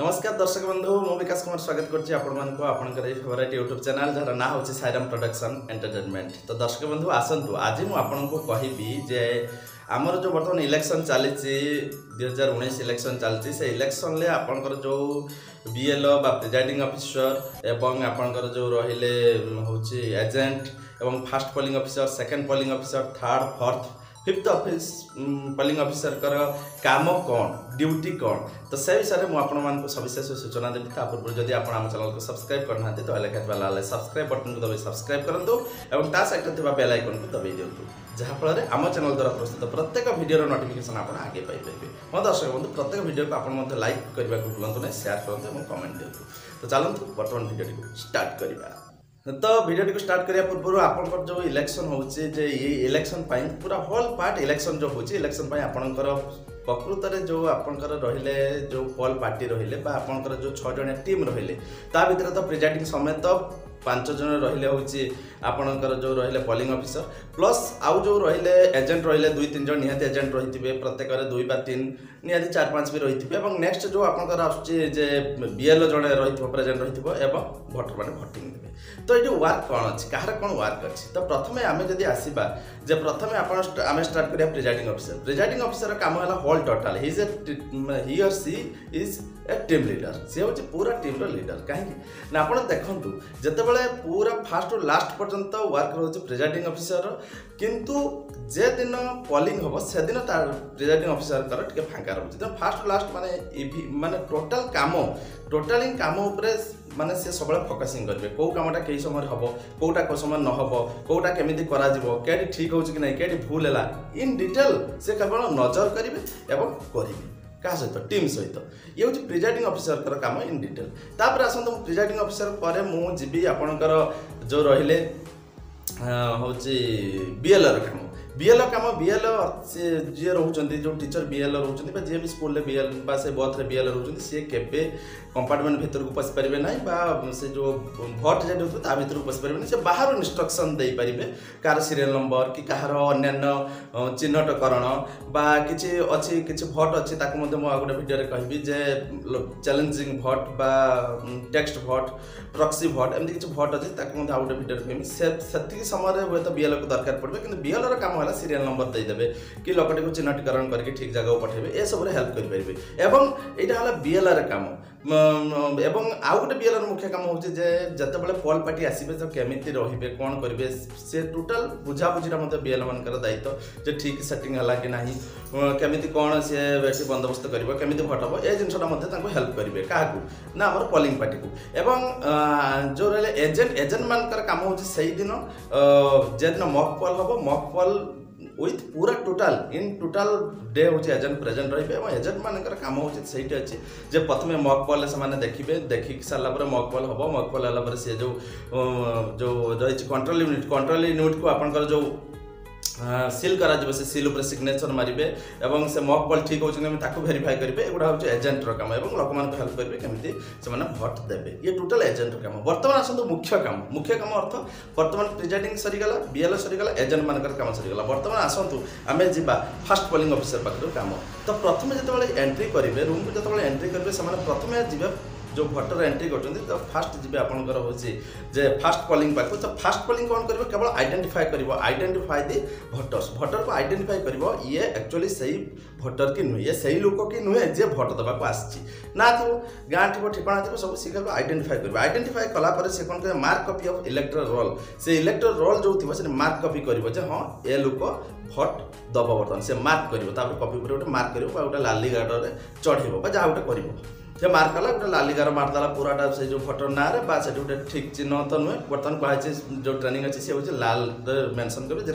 नमस्कार दर्शक बंधु मु विकास कुमार स्वागत करछि आपनकर फेवरेट यूट्यूब चैनल जरा ना होछि साइराम प्रोडक्शन एंटरटेनमेंट। तो दर्शक बंधु आसंतु आज मु आपनको कहबी जे आमर जो बर्तमान इलेक्शन चली 2019 इलेक्शन चलती से इलेक्शन ले आपनकर जो बीएलओ बा प्रिजाइडिंग ऑफिसर एवं आपनकर जो रहिले होछि एजेंट एवं first polling officer second polling officer third fourth fifth office polling officer कर काम कौन ड्यूटी कौन तो से विषय में आपको सविशेष सूचना देवी। पूर्व जदि आप चैनल को सब्सक्राइब करना तो लाल सब्सक्राइब बटन को दबाई सब्सक्राइब करूँ और ता सहित बेल आइकन को दबाई दिंतु जहाँफल आम चैनल द्वारा प्रस्तुत प्रत्येक वीडियो नोटिफिकेशन आप आगे पाइपर। हाँ दर्शक बंधु प्रत्येक वीडियो को आप लाइक करने को भूलु ना शेयर करूँ और कमेंट दिंतु। तो चलते बर्तमान वीडियो स्टार्ट करवा। तो वीडियो को स्टार्ट करिया पूर्व आपनकर जो इलेक्शन होचे जे ये इलेक्शन पाइन पूरा होल पार्ट इलेक्शन जो होचे इलेक्शन पाइन आपनकर प्रकृत रे जो आपनकर रहिले जो पोल पार्टी रहिले बा आपनकर जो 6 जण टीम रहिले ता भीतर तो प्रिजाइडिंग समेत 5 जण रहिले होची आपनकर जो रहिले पोलिंग ऑफिसर प्लस आउ जो रहिले एजेंट रहिले 2-3 जण निहाती एजेंट रहिथिबे प्रत्येक रे 2 बा 3 निहाती 4-5 भी रहिथिबे एवं नेक्स्ट जो आपनकर आछे जे बीएलओ जण रहिथिबो प्रेजेंट रहिथिबो एवं वोटर माने वोटिंग देबे। तो ये वर्क कौन अच्छी कहार कौन वर्क अच्छी तो प्रथम आम जदि आसवा जे प्रथम आम स्टार्ट करिया प्रिजाइडिंग ऑफिसर काम है होल टोटाल ही और सी is a team leader C हूँ पूरा टीम लीडर कहीं आप देखु जितेबाला पूरा फास्ट टू लास्ट पर्यंत वर्क रोचे प्रिजाइडिंग ऑफिसर किंतु जे दिन पोलिंग हम से दिन प्रिजाइडिंग ऑफिसर टे फांका रोचे तो फास्ट टू लास्ट माने टोटाल काम उपरे माने से सब फोकसिंग करेंगे कौ कमटा कई समय हम कौटा कौ समय न हम कौटा केमी कर ठीक हो कि नहीं कहीं भूल है इन डिटेल से केवल नजर करेंगे एवं करेंगे क्या सहित टीम सहित ये हूँ प्रिजाइडिंग ऑफिसर काम इन डिटेल। तापर आसतु प्रिजाइडिंग ऑफिसर पर मुझे आपणकर जो रहिले हूँ बीएलओ काम बीएलओ से जी रोचे जो टीचर बीएलओ रोचे जी भी स्कूल बीएल से बथ बीएलओ रोचे सी केवे कंपार्टमेंट भीतर को पशि पारे ना से जो भोट जे भर को पशि पारे से बाहर इंस्ट्रक्शन दे पारे कार सीरियल नंबर कि कहार अन्य चिन्हटकरण बा किसी अच्छी किसी भोट अच्छी गोटे वीडियो कहबी जे चैलेंजिंग भोट बा टेक्स्ट भोट प्रॉक्सी भोट एमती किसी भोट अच्छी गोटे वीडियो कहबी से समय हुए तो बीएलओ को दरकार पड़े कि बीएलओ काम है सीरियल नंबर देदेवे कि लोकटी को चिन्हटीकरण करके ठीक जगह पठेबे ए सब हेल्प करेंगे एवं यहाँ है बीएलओ काम एवं आउ गोटे बीएलओ मुख्य काम होचे जे जते बेले पोल पार्टी आसीबे तो केमिति रहिबे कोन करिवे से टोटल बुझाबुझीरा मते बीएलओ मानकर दायित्व जे ठीक सेटिंग हला कि नाही केमिति कोन से बेसी बंदोबस्त करिवो केमिति भोट हबो ए जिनसटा मते तांको हेल्प करिवे काहाकू ना हमर पोलिंग पार्टी को एवं जो रहले एजेंट मानकर काम होचे सही दिन जे दिन मॉक पोल हबो मॉक पोल विथ पूरा टोटाल डे हूँ एजेंट प्रेजेंट रही एजेंट मानकर काम हूँ से अच्छी जे प्रथम मॉक पोल से देखिए देखिक सारापर मॉक पोल हम मॉक पोल है सी जो रही कंट्रोल यूनिट को आपंकर जो सील करा से सील उपर सिग्नेचर मारे और से मॉक पोल ठीक हो भेरीफाई करेंगे एगुड़ा हूँ एजेंटर काम और लोक मान हेल्प करेंगे केमी से भोट देवे ये टोटाल एजेंटर काम। बर्तमान आसतु मुख्य काम अर्थ बर्तमान प्रिजाइडिंग सरीगला बीएलओ सरीगला एजेंट मानकर काम सरीगला बर्तमान आसतु आम जा फास्ट पोलिंग ऑफिसर पाखर काम। तो प्रथम जो एंट्री करेंगे रूम को जो एंट्री करेंगे से प्रथम जी जो भोटर एंट्री कर तो फास्ट जी आपंकर हूँ जे फास्ट पोलिंग पाक तो फास्ट पोलिंग कौन कर केवल आइडेंटिफाई दी भोटर को आइडेंटिफाई कर ये एक्चुअली सही भोटर की नुहे ये सही लोक की नुहे जे भोट देवाक आसी ना थो गाँ थो ठिकाना थो सब सी आइडेंटिफाई कर आइडेंटिफाई कलापर से कौन करें mark copy of electoral roll से इलेक्टोरल रोल जो थी से मार्क कॉपी कर हाँ ए लोक भोट दब बर्तमान से मार्क कर कॉपी पर गोटे मार्क कर गोटे लाली गार्डर चढ़ेब जहाँ गोटे कर से मार्क कला गोटे लालिगार मारदेला पूराटा से जो भोटर ना बा से गोटे ठीक चिन्ह तो नुहे बर्तमान कहुए जो ट्रेनिंग अच्छी सी हूँ लाल मेंशन करेंगे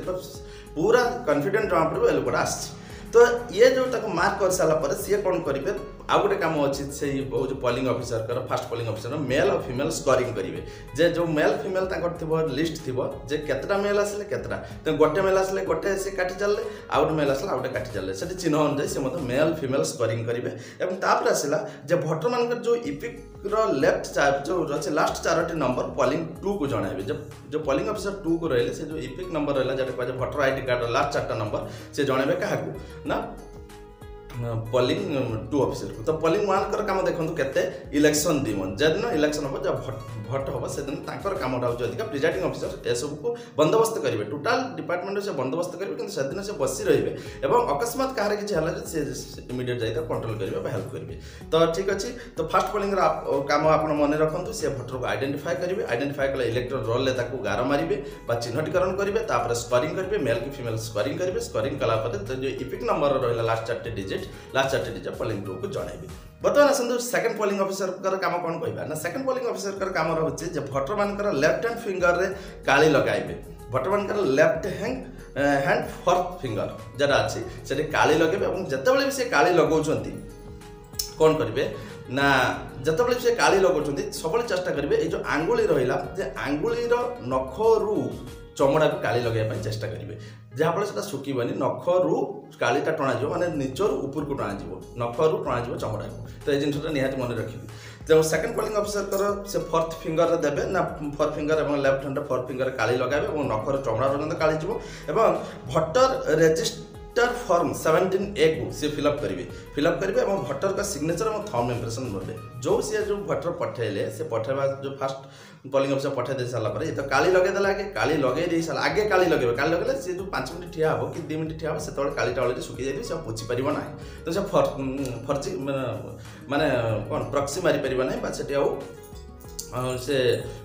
पूरा कॉन्फिडेंट जमा पड़े ए लोकटा आस तो ये जो मार्क कर सारापर सी कौन करेंगे आउ गोटे काम अच्छी से हूँ polling officer first polling officer male और फीमेल स्कोरिंग करेंगे जे जो मेल फीमेल थी लिस्ट थी जे केतटा मेल आसे केतटा तो गोटे मेल आसे गोटे से काटी चलले आउ गोटे मेल आसला आउ गोटे काटी चलले से चिन्ह अनुसार से मेल फीमेल स्कोरिंग करेंगे और तापर आसला जे भोटर मान जो इपिक लेफ्ट जो अच्छे लास्ट 4टी नंबर पोलिंग 2 को जन जो पोलिंग ऑफिसर 2 को रही से जो इपिक नंबर रहा जो भोटर आईडी कार्ड लास्ट 4टा नंबर से जनइबे क्या ना पोलिंग 2 ऑफिसर को। तो पोलिंग 1 कर काम देखो केते इलेक्शन दिमन जदिन इलेक्शन हम जब भोट हम से दिन तांकर कामटा हो अधिक प्रिजाइडिंग ऑफिसर ए सब को बंदोबस्त करेंगे टोटाल डिपार्टमेंट से बंदोबस्त करेंगे कि से दिन से बसी रहिबे एवं अकस्मात कहार किछि हला से इमीडिएट जाई कंट्रोल करेंगे हेल्प करेंगे। तो ठीक अच्छे तो फास्ट पोलिंग काम आप मन रखु से भोटर को आइडेंटिफाई करेंगे आइडेंटिफाई कले इलेक्टोरल रोल ले ताको गार मारिबे बा चिन्हटीकरण करेंगे तापर स्कोरिंग करेंगे मेल की फीमेल स्कोरिंग करेंगे स्कोरिंग कला पर जो इपिक नंबर रहा लास्ट 4 डिजिट पोलिंग 2 को जणाइबे। बर्तमान आसतु सेकेंड पोलिंग ऑफिसर काम कौन कहबा ना सेकेंड पोलिंग ऑफिसर काम रही है भोटर मान लेफ्ट हैंड फिंगर रे काली लगाइबे भोटर मान लेफ्ट हैंड फोर्थ फिंगर जरा अच्छी से काली लगे जितेबाला भी से काली लगाउछंती कौन करेंगे ना जितेबाला से काली लगाउछंती सब चेष्टा करेंगे ये जो आंगुली रहा आंगुलीर नखरू चमड़ा को काली लगे चेष्टा करेंगे जहाँफल से सुखीबनी नखरू कालीटा टणा माने निचर ऊपर को टणा नखरू टणा चमड़ा को। तो ये जिनटा निहाती मन रखिए जो सेकेंड पोलिंग ऑफिसर से फोर्थ फिंगर देवे ना फोर्थ फिंगर और लेफ्ट हैंड फोर्थ फिंगर काली लगाइबे और नखर चमड़ा पर्यटन काली जीव एवं भोटर रजिस्टर फॉर्म 17A को सी फिलअप करेंगे और भोटर का सिग्नेचर और थंब इम्प्रेशन नेबे जो सी जो भोटर पठेले से पठेबा जो फास्ट पोलिंग ऑफिसर पठे दे सारा पर तो काली लगे देला काली लगे दे सारा आगे काली लगे से जो 5 मिनट ठिया हो कि 2 मिनट ठिया हो से कालीटा अलरेडी सुखी जाए से पोछि पारिबो ना तो से फर्जी माने कौन प्रॉक्सी मारी पारिबो ना से से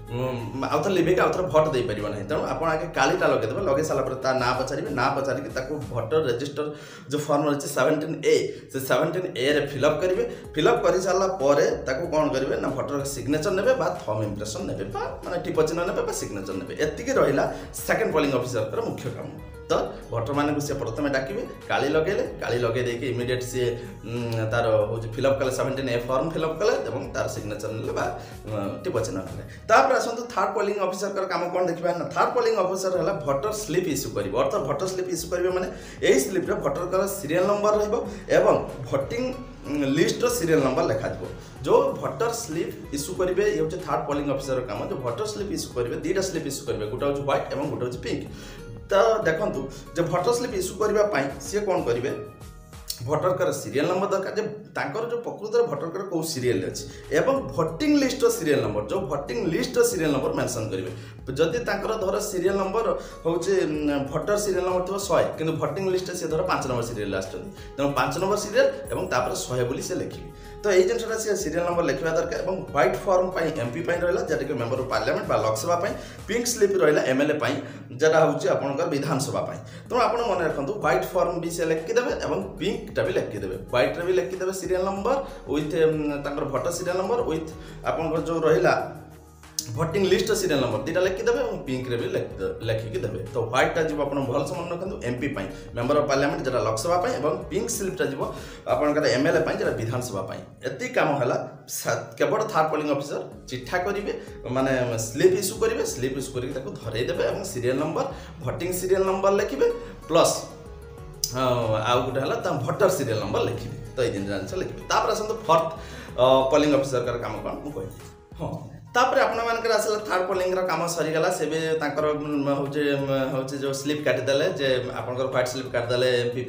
आउ थे लिभेक आउ थे भोट दे पार ना तेणु आप आगे कालीटा लगेदेवे लगे सारापर ना पचारे ना पचारिक भोटर रजिस्टर जो फॉर्म रही 17A से 17A रे फिलअप करेंगे फिलअप कर सारापर कौन करेंगे ना भोटर सिग्नेचर ने थंब इम्प्रेशन ने माने टिप चिन्ह ने सिग्नेचर ने एतिक रहा सेकेंड पोलिंग ऑफिसर मुख्य काम। तो भोटर मान सी प्रथम डाकिबे काली लगे देके इमिडिएट सी तार हूँ फिलअप कले 17A फॉर्म फिलअप कले तार सिग्नेचर ने टिप चिन्ह ने तापर आसतु थर्ड पोलिंग ऑफिसर काम कौन देखा ना थर्ड पोलिंग ऑफिसर है भोटर स्लिप इश्यू करेंगे अर्थात भोटर स्लिप इश्यू करेंगे माने यही स्लिप भोटर का सीरियल नंबर रहा भोटिंग लिस्ट सीरियल नंबर लिखा जो भोटर स्लिप इश्यू करेंगे ये हूँ थर्ड पोलिंग ऑफिसर काम जो भोटर स्लिप इश्यू करेंगे 2टा स्लिप इश्यू करेंगे गोटे हूँ व्हाइट और गोटे हूँ पिंक। तो देखु जो भोटर स्लिप इश्यू करने सी कौन करेंगे भोटर का सीरियल नंबर दरकार जो प्रकृत भोटर का कौ सीरियल अच्छी एवं भोटिंग लिस्ट सीरियल नंबर जो voting list serial number mention करेंगे जदि धर सीरियल नंबर हूँ भोटर सीरियल नंबर थो 100 कि भोटिंग लिस्ट से धर 5 नंबर सीरियल आसो 5 नंबर सीरियल और तापर 100 बोली से लिखिए। तो ये जिनटा सी सीरियल नंबर लिखा दरकार और व्हाइट फॉर्म MP रहा जैसे member of parliament Lok Sabha pink slip रहा MLA जरा हूँ आपंकर विधानसभा तेणु आप मन रखु व्हाइट फॉर्म भी से लिखिदेवे और पिंकटा भी लिखिदेवे व्हाइट भी लिखिदेवे serial number with voter serial number with आपंकर जो रहा भोटिंग लिस्ट सीरियल नंबर 2टा लिखिदेवे और पिंक रे भी लिखिकी देवे। तो व्हाइटा जी आप भल से मन रखु MP मेम्बर ऑफ पार्लियामेंट जरा लोकसभा और पिंक स्लिपटा जी आपंकर MLA जरा विधानसभा एति काम है केवल थर्ड पोलिंग ऑफिसर चिठा करेंगे माने स्लिप इश्यू करेंगे स्लिप इश्यू करके धरेदेवे और serial number voting serial number लिखे प्लस आउ गोटे है भोटर सीरियल नंबर लिखे। तो ये जिन लिखे तापर आसतु फोर्थ पोलिंग ऑफिसर काम कौन मुझे हाँ तापर आपनकर आसला थर्ड पोलिंग काम सरीगला से भी हूँ जो स्लिप काटिदेले जे आपंकर व्हाइट स्लिप काटिदेले MP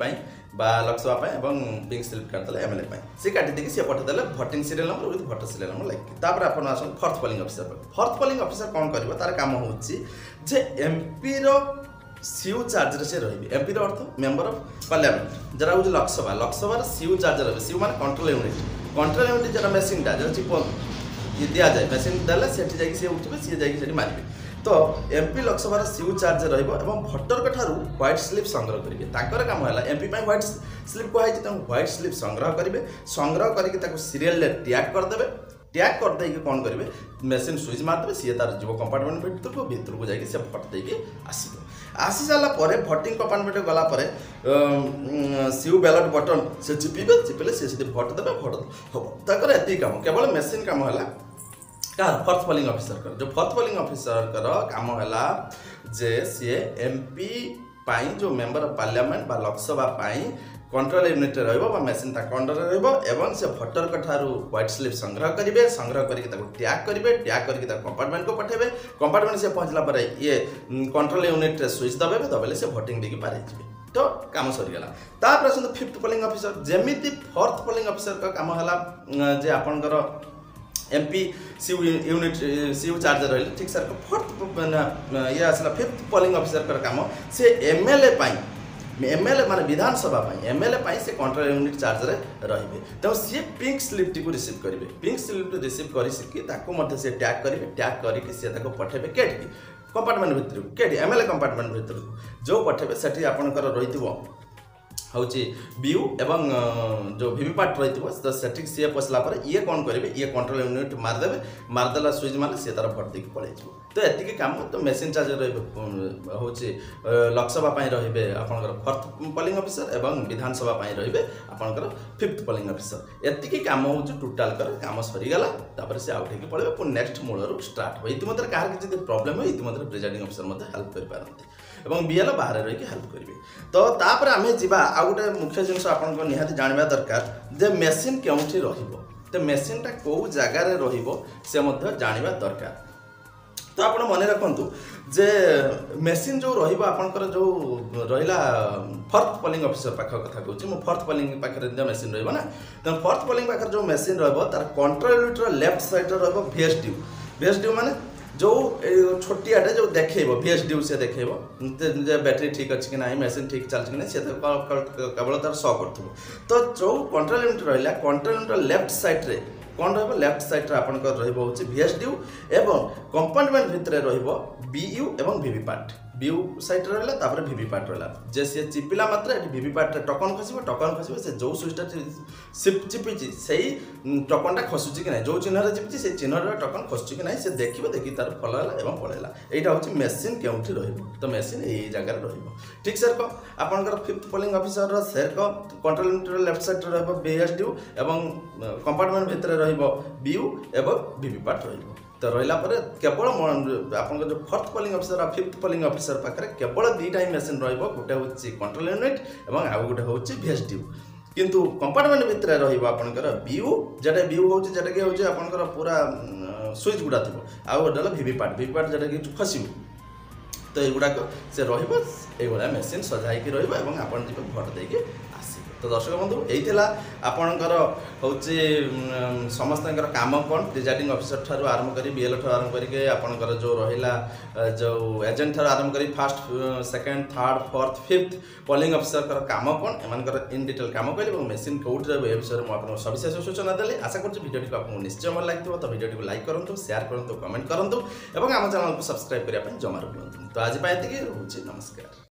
बा लोकसभा और पिंक स्लिप काटिदेले MLA सी काटिदेकी सी पठेदेले voting serial number with voter serial number लिखिए। तापर आप आसन फोर्थ पोलिंग ऑफिसर कौन कर तार काम हूँ MP सीयू चार्ज से रही MP earth member of parliament जरा हूँ लोकसभा सीयू चार्ज रही सीयू मान कंट्रोल यूनिट जरा मेसीनटा जरा चिप ये दि जाए मेसीन देले सेठी जाई सी उठबे सी जाई सेठी मारिबे। तो MP लोकसभा सीयू चार्ज रहिबो एवं भोटर का ठारू व्हाइट स्लिप संग्रह करेंगे ताकर काम है MP व्हाइट स्लिप कहै छै व्हाइट स्लिप संग्रह करेंगे संग्रह करके सीरियल टैग करदेवे टैग कर देके कौन करेंगे मेसीन स्विच मारदेवे सी तार जीव कंपार्टमेंट भितर को जाकि भोट देके आसो आसी सारापर भोटिंग कंपार्टमेंट गलापर सीयू बैलेट बटन से चिपिले से भोट देवे भोट हम तर एति काम केवल मेसीन काम है फोर्थ पोलिंग ऑफिसर कर जो फोर्थ पोलिंग ऑफिसर कर काम है जे सी MP जो मेम्बर ऑफ पार्लियामेंट बा लोकसभा कंट्रोल यूनिट रहा मेसीन अंडर रहा से भोटर का ठारू व्हाइट स्लिप संग्रह करेंगे संग्रह करके टैग करेंगे टैग करके कंपार्टमेंट को पठेबे कंपार्टमेंट से पहुँचला ये कंट्रोल यूनिट स्विच दबे दबेले से भोटिंग देकी पारे तो काम सरीगला तापर आसत फिफ्थ पोलिंग ऑफिसर जमीती फोर्थ पोलिंग ऑफिसर का काम है जे आपणकर MP CU unit CU charge रही ठीक सर फोर्थ ये आसला फिफ्थ पोलिंग ऑफिसर काम से एमएलए एमएलए माने विधानसभा एमएलए से कंट्रोल यूनिट चार्ज रे रहिबे तो सी पिंक स्लिप टी को रिसीव करिवे पिंक स्लिप टी रिसीव करि सकी ताको मध्ये से टैग करिवे टैग करिके से ताको पठेबे केट कंपार्टमेंट भितर केट एमएलए कंपार्टमेंट भितर जो पठेबे सेठी आपनकर रहितबो हूँ बीयू एवं जो वीवीपैट रही तो सेटिक सी पशला ये कौन करेंगे ये कंट्रोल यूनिट मारदेला स्विच मारे सी तार भर देकी पड़े तो एतिक कम तो मेसीन चार्ज हूँ लोकसभा रे आपंकर फोर्थ पोलिंग ऑफिसर एवं विधानसभा रे आपंकर फिफ्थ पोलिंग ऑफिसर एतिक कम हूँ टोटाल काम सरीगला से आउट होगी पड़े पुणी नेक्स्ट मूलर स्टार्ट हो इतिमध्य कह किसी प्रोब्लेम हो इतिमध्य प्रिजाइडिंग ऑफिसर हेल्प कर बीएलओ बाहर रही हेल्प करेंगे तो तापर आम जा आ गोटे मुख्य जिनस आपको निहाती जानवा दरकार जे मेसीन केउठी रहिबो तो मेसीनटा कौ जगार रहिबो से मध्य जानवा दरकार तो आप मन रखु जे मेसीन जो रहिबो आपनकर जो रहिला फोर्थ पोलिंग ऑफिसर पाख कथा कहूँ मुझे फोर्थ पोलिंग पाखे मेसीन रहिबो ना तो फोर्थ पोलिंग पाखे जो मेसीन रहिबो तार कंट्रोल यूनिट लेफ्ट साइड रहिबो VSDU माने जो छोटियाटे जो देखो VSDU से देखो बैटेरी ठीक अच्छी कि ना मेसीन ठीक चलती कि ना सी केवल तार शो कर तो जो कंट्रोल यूनिट रहा कंट्रोल यूनिट लेफ्ट साइड रे कौन लेफ्ट साइड आपंकर VSDU एवं कंपार्टमेंट भितर BU एवं वीवीपैट BU साइड रहा वीवीपैट रहा जे सी चिपिला मात्र वीवीपैट टकन खस से जो स्विचटा चिपी से टकनटा खसुची कि ना जो चिन्ह चिपी से चिन्ह टकन खसुची कि ना से देखिए देखिए तार फल है पड़ेगा यहाँ हूँ मेसीन केउठी तो मेसीन यही जगार ठीक सर आपंकर फिफ्थ पोलिंग ऑफिसर सेर control unit left side VSDU एवं कंपार्टमेंट भितर BU एवं वीवीपैट तो रहा केवल आप जो फोर्थ पोलिंग ऑफिसर और फिफ्थ पोलिंग ऑफिसर पाखे केवल दुईटा ही मेसीन रोटे हूँ कंट्रोल यूनिट और आउ गोटे हूँ VSDU किंतु कंपार्टमेंट भितर रहा BU जेटा BU हूँ जेटा कि हूँ आपंकर पूरा स्विच गुड़ा थी आउ गोटे वीवीपैट जेटा कि खसब तो युवाक से रहा मेसीन सजाई रहा भोट देके तो दर्शक बंधु यही आपणकर हूँ समस्त काम कौन प्रिजाइडिंग ऑफिसर ठार आरंभ कर BLO ठार आरंभ करके आपणकर जो रहा जो एजेंट ठार आरंभ कर first second third fourth fifth polling officer काम कौन एम इन डिटेल काम कहली मेसीन कौट रही विषय में आपको सविशेष सूचना देली आशा कर भिडियो को आपको निश्चय भल लगे तो भिडियो को लाइक करूँ शेयर करूँ कमेंट करूँ और आम चैनल को सब्सक्राइब करने जमा रुँ तो आज रोचे नमस्कार।